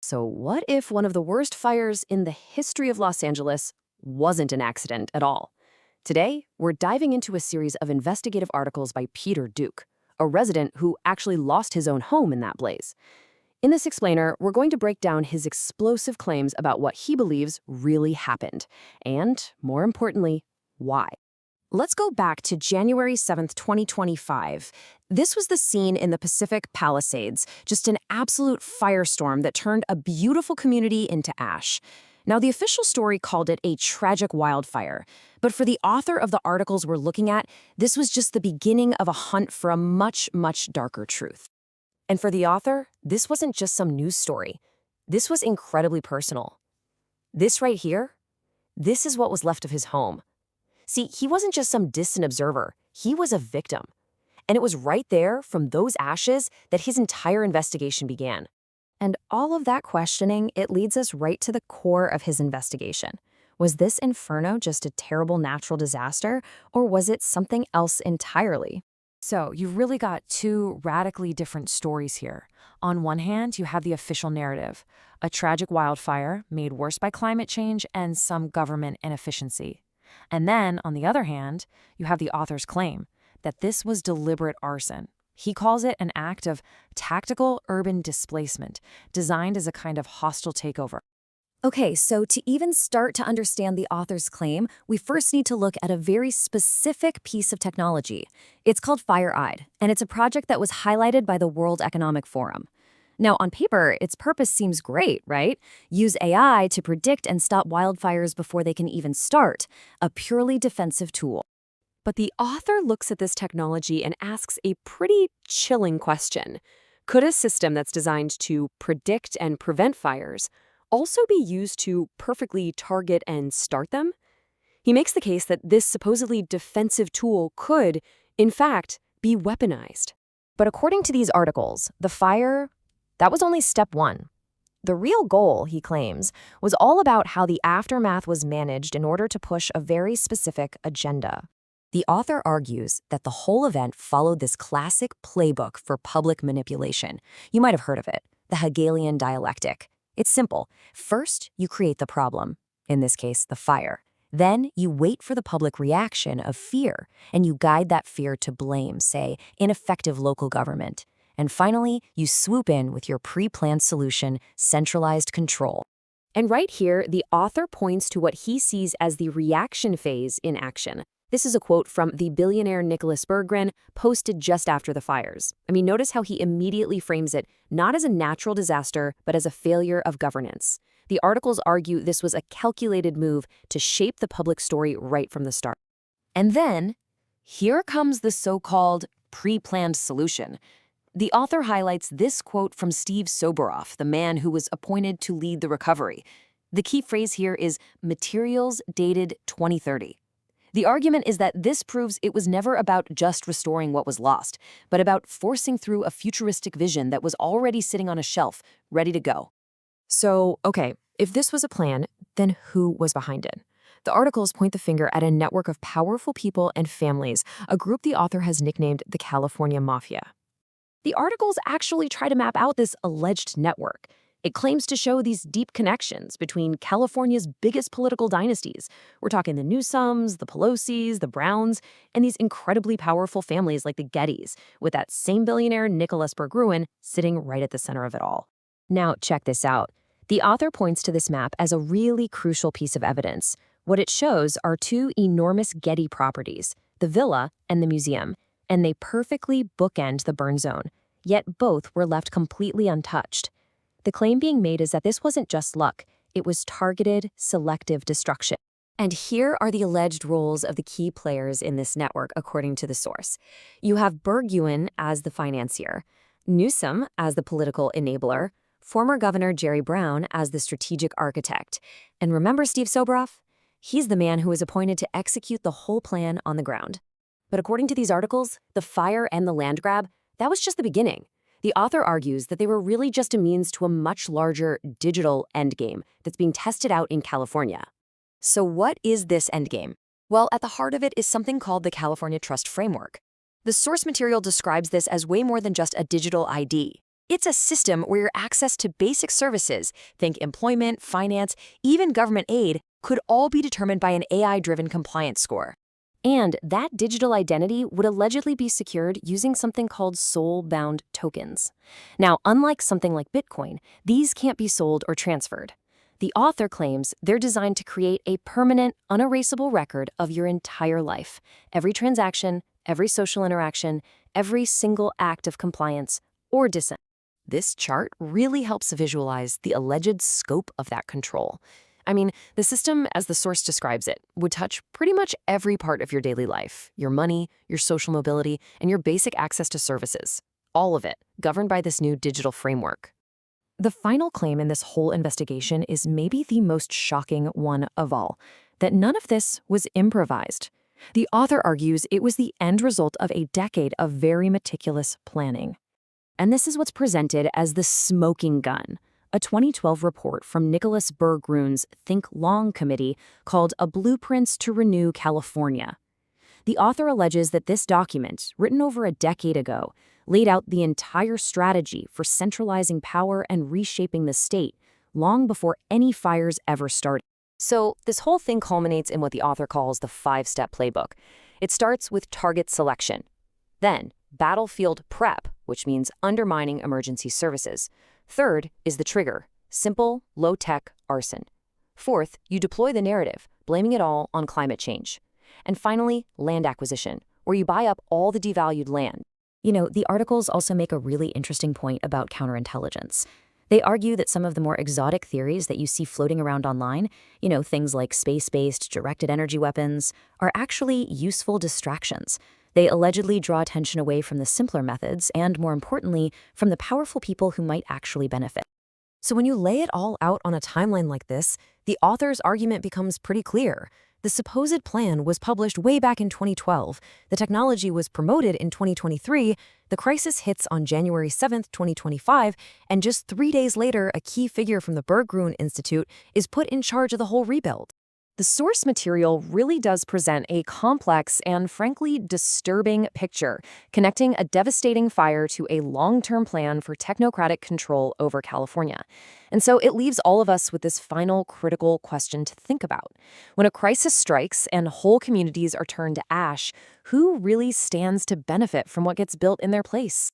So what if one of the worst fires in the history of Los Angeles wasn't an accident at all? Today, we're diving into a series of investigative articles by Peter Duke, a resident who actually lost his own home in that blaze. In this explainer, we're going to break down his explosive claims about what he believes really happened, and, more importantly, why. Let's go back to January 7th, 2025. This was the scene in the Pacific Palisades, just an absolute firestorm that turned a beautiful community into ash. Now, the official story called it a tragic wildfire, but for the author of the articles we're looking at, this was just the beginning of a hunt for a much, much darker truth. And for the author, this wasn't just some news story. This was incredibly personal. This right here, this is what was left of his home. See, he wasn't just some distant observer, he was a victim. And it was right there, from those ashes, that his entire investigation began. And all of that questioning, it leads us right to the core of his investigation. Was this inferno just a terrible natural disaster, or was it something else entirely? So, you've really got two radically different stories here. On one hand, you have the official narrative, a tragic wildfire made worse by climate change and some government inefficiency. And then, on the other hand, you have the author's claim that this was deliberate arson. He calls it an act of tactical urban displacement, designed as a kind of hostile takeover. Okay, so to even start to understand the author's claim, we first need to look at a very specific piece of technology. It's called FireEye, and it's a project that was highlighted by the World Economic Forum. Now, on paper, its purpose seems great, right? Use AI to predict and stop wildfires before they can even start, a purely defensive tool. But the author looks at this technology and asks a pretty chilling question. Could a system that's designed to predict and prevent fires also be used to perfectly target and start them? He makes the case that this supposedly defensive tool could, in fact, be weaponized. But according to these articles, the fire, that was only step one. The real goal, he claims, was all about how the aftermath was managed in order to push a very specific agenda. The author argues that the whole event followed this classic playbook for public manipulation. You might have heard of it, the Hegelian dialectic. It's simple. First, you create the problem, in this case, the fire. Then you wait for the public reaction of fear, and you guide that fear to blame, say, ineffective local government. And finally, you swoop in with your pre-planned solution, centralized control. And right here, the author points to what he sees as the reaction phase in action. This is a quote from the billionaire Nicholas Berggren, posted just after the fires. I mean, notice how he immediately frames it not as a natural disaster, but as a failure of governance. The articles argue this was a calculated move to shape the public story right from the start. And then, here comes the so-called pre-planned solution. The author highlights this quote from Steve Soboroff, the man who was appointed to lead the recovery. The key phrase here is materials dated 2030. The argument is that this proves it was never about just restoring what was lost, but about forcing through a futuristic vision that was already sitting on a shelf, ready to go. So, okay, if this was a plan, then who was behind it? The articles point the finger at a network of powerful people and families, a group the author has nicknamed the California Mafia. The articles actually try to map out this alleged network. It claims to show these deep connections between California's biggest political dynasties. We're talking the Newsoms, the Pelosi's, the Browns, and these incredibly powerful families like the Gettys, with that same billionaire Nicholas Berggren sitting right at the center of it all. Now, check this out. The author points to this map as a really crucial piece of evidence. What it shows are two enormous Getty properties, the villa and the museum, and they perfectly bookend the burn zone, yet both were left completely untouched. The claim being made is that this wasn't just luck, it was targeted, selective destruction. And here are the alleged roles of the key players in this network, according to the source. You have Berggren as the financier, Newsom as the political enabler, former Governor Jerry Brown as the strategic architect. And remember Steve Soboroff? He's the man who was appointed to execute the whole plan on the ground. But according to these articles, the fire and the land grab, that was just the beginning. The author argues that they were really just a means to a much larger digital endgame that's being tested out in California. So what is this endgame? Well, at the heart of it is something called the California Trust Framework. The source material describes this as way more than just a digital ID. It's a system where your access to basic services, think employment, finance, even government aid, could all be determined by an AI-driven compliance score. And that digital identity would allegedly be secured using something called soul-bound tokens. Now, unlike something like Bitcoin, these can't be sold or transferred. The author claims they're designed to create a permanent, unerasable record of your entire life, every transaction, every social interaction, every single act of compliance or dissent. This chart really helps visualize the alleged scope of that control. I mean, the system, as the source describes it, would touch pretty much every part of your daily life, your money, your social mobility, and your basic access to services. All of it, governed by this new digital framework. The final claim in this whole investigation is maybe the most shocking one of all, that none of this was improvised. The author argues it was the end result of a decade of very meticulous planning. And this is what's presented as the smoking gun, a 2012 report from Nicholas Berggrun's Think Long Committee called A Blueprints to Renew California. The author alleges that this document, written over a decade ago, laid out the entire strategy for centralizing power and reshaping the state long before any fires ever started. So this whole thing culminates in what the author calls the 5-step playbook. It starts with target selection. Then, battlefield prep, which means undermining emergency services. Third is the trigger, simple, low-tech arson. Fourth, you deploy the narrative, blaming it all on climate change. And finally, land acquisition, where you buy up all the devalued land. You know, the articles also make a really interesting point about counterintelligence. They argue that some of the more exotic theories that you see floating around online, things like space-based directed energy weapons, are actually useful distractions. They allegedly draw attention away from the simpler methods and, more importantly, from the powerful people who might actually benefit. So when you lay it all out on a timeline like this, the author's argument becomes pretty clear. The supposed plan was published way back in 2012, the technology was promoted in 2023, the crisis hits on January 7, 2025, and just 3 days later, a key figure from the Berggruen Institute is put in charge of the whole rebuild. The source material really does present a complex and, frankly, disturbing picture, connecting a devastating fire to a long-term plan for technocratic control over California. And so it leaves all of us with this final critical question to think about. When a crisis strikes and whole communities are turned to ash, who really stands to benefit from what gets built in their place?